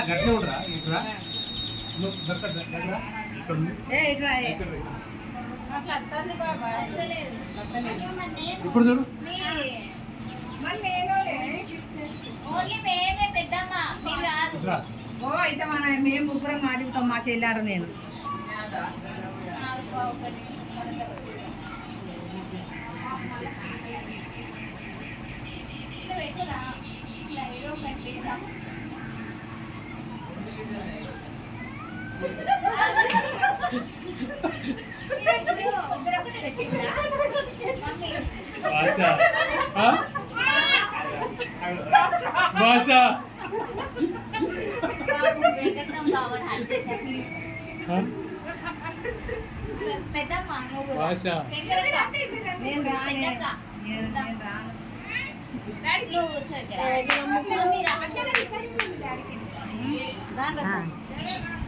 గట్లే ఉండరా ఇక్కడ ఇప్పుడు చూడు అయితే మన మేము ముగ్గురం అడుగుతాం మా చెల్లారు నేను భాష నేను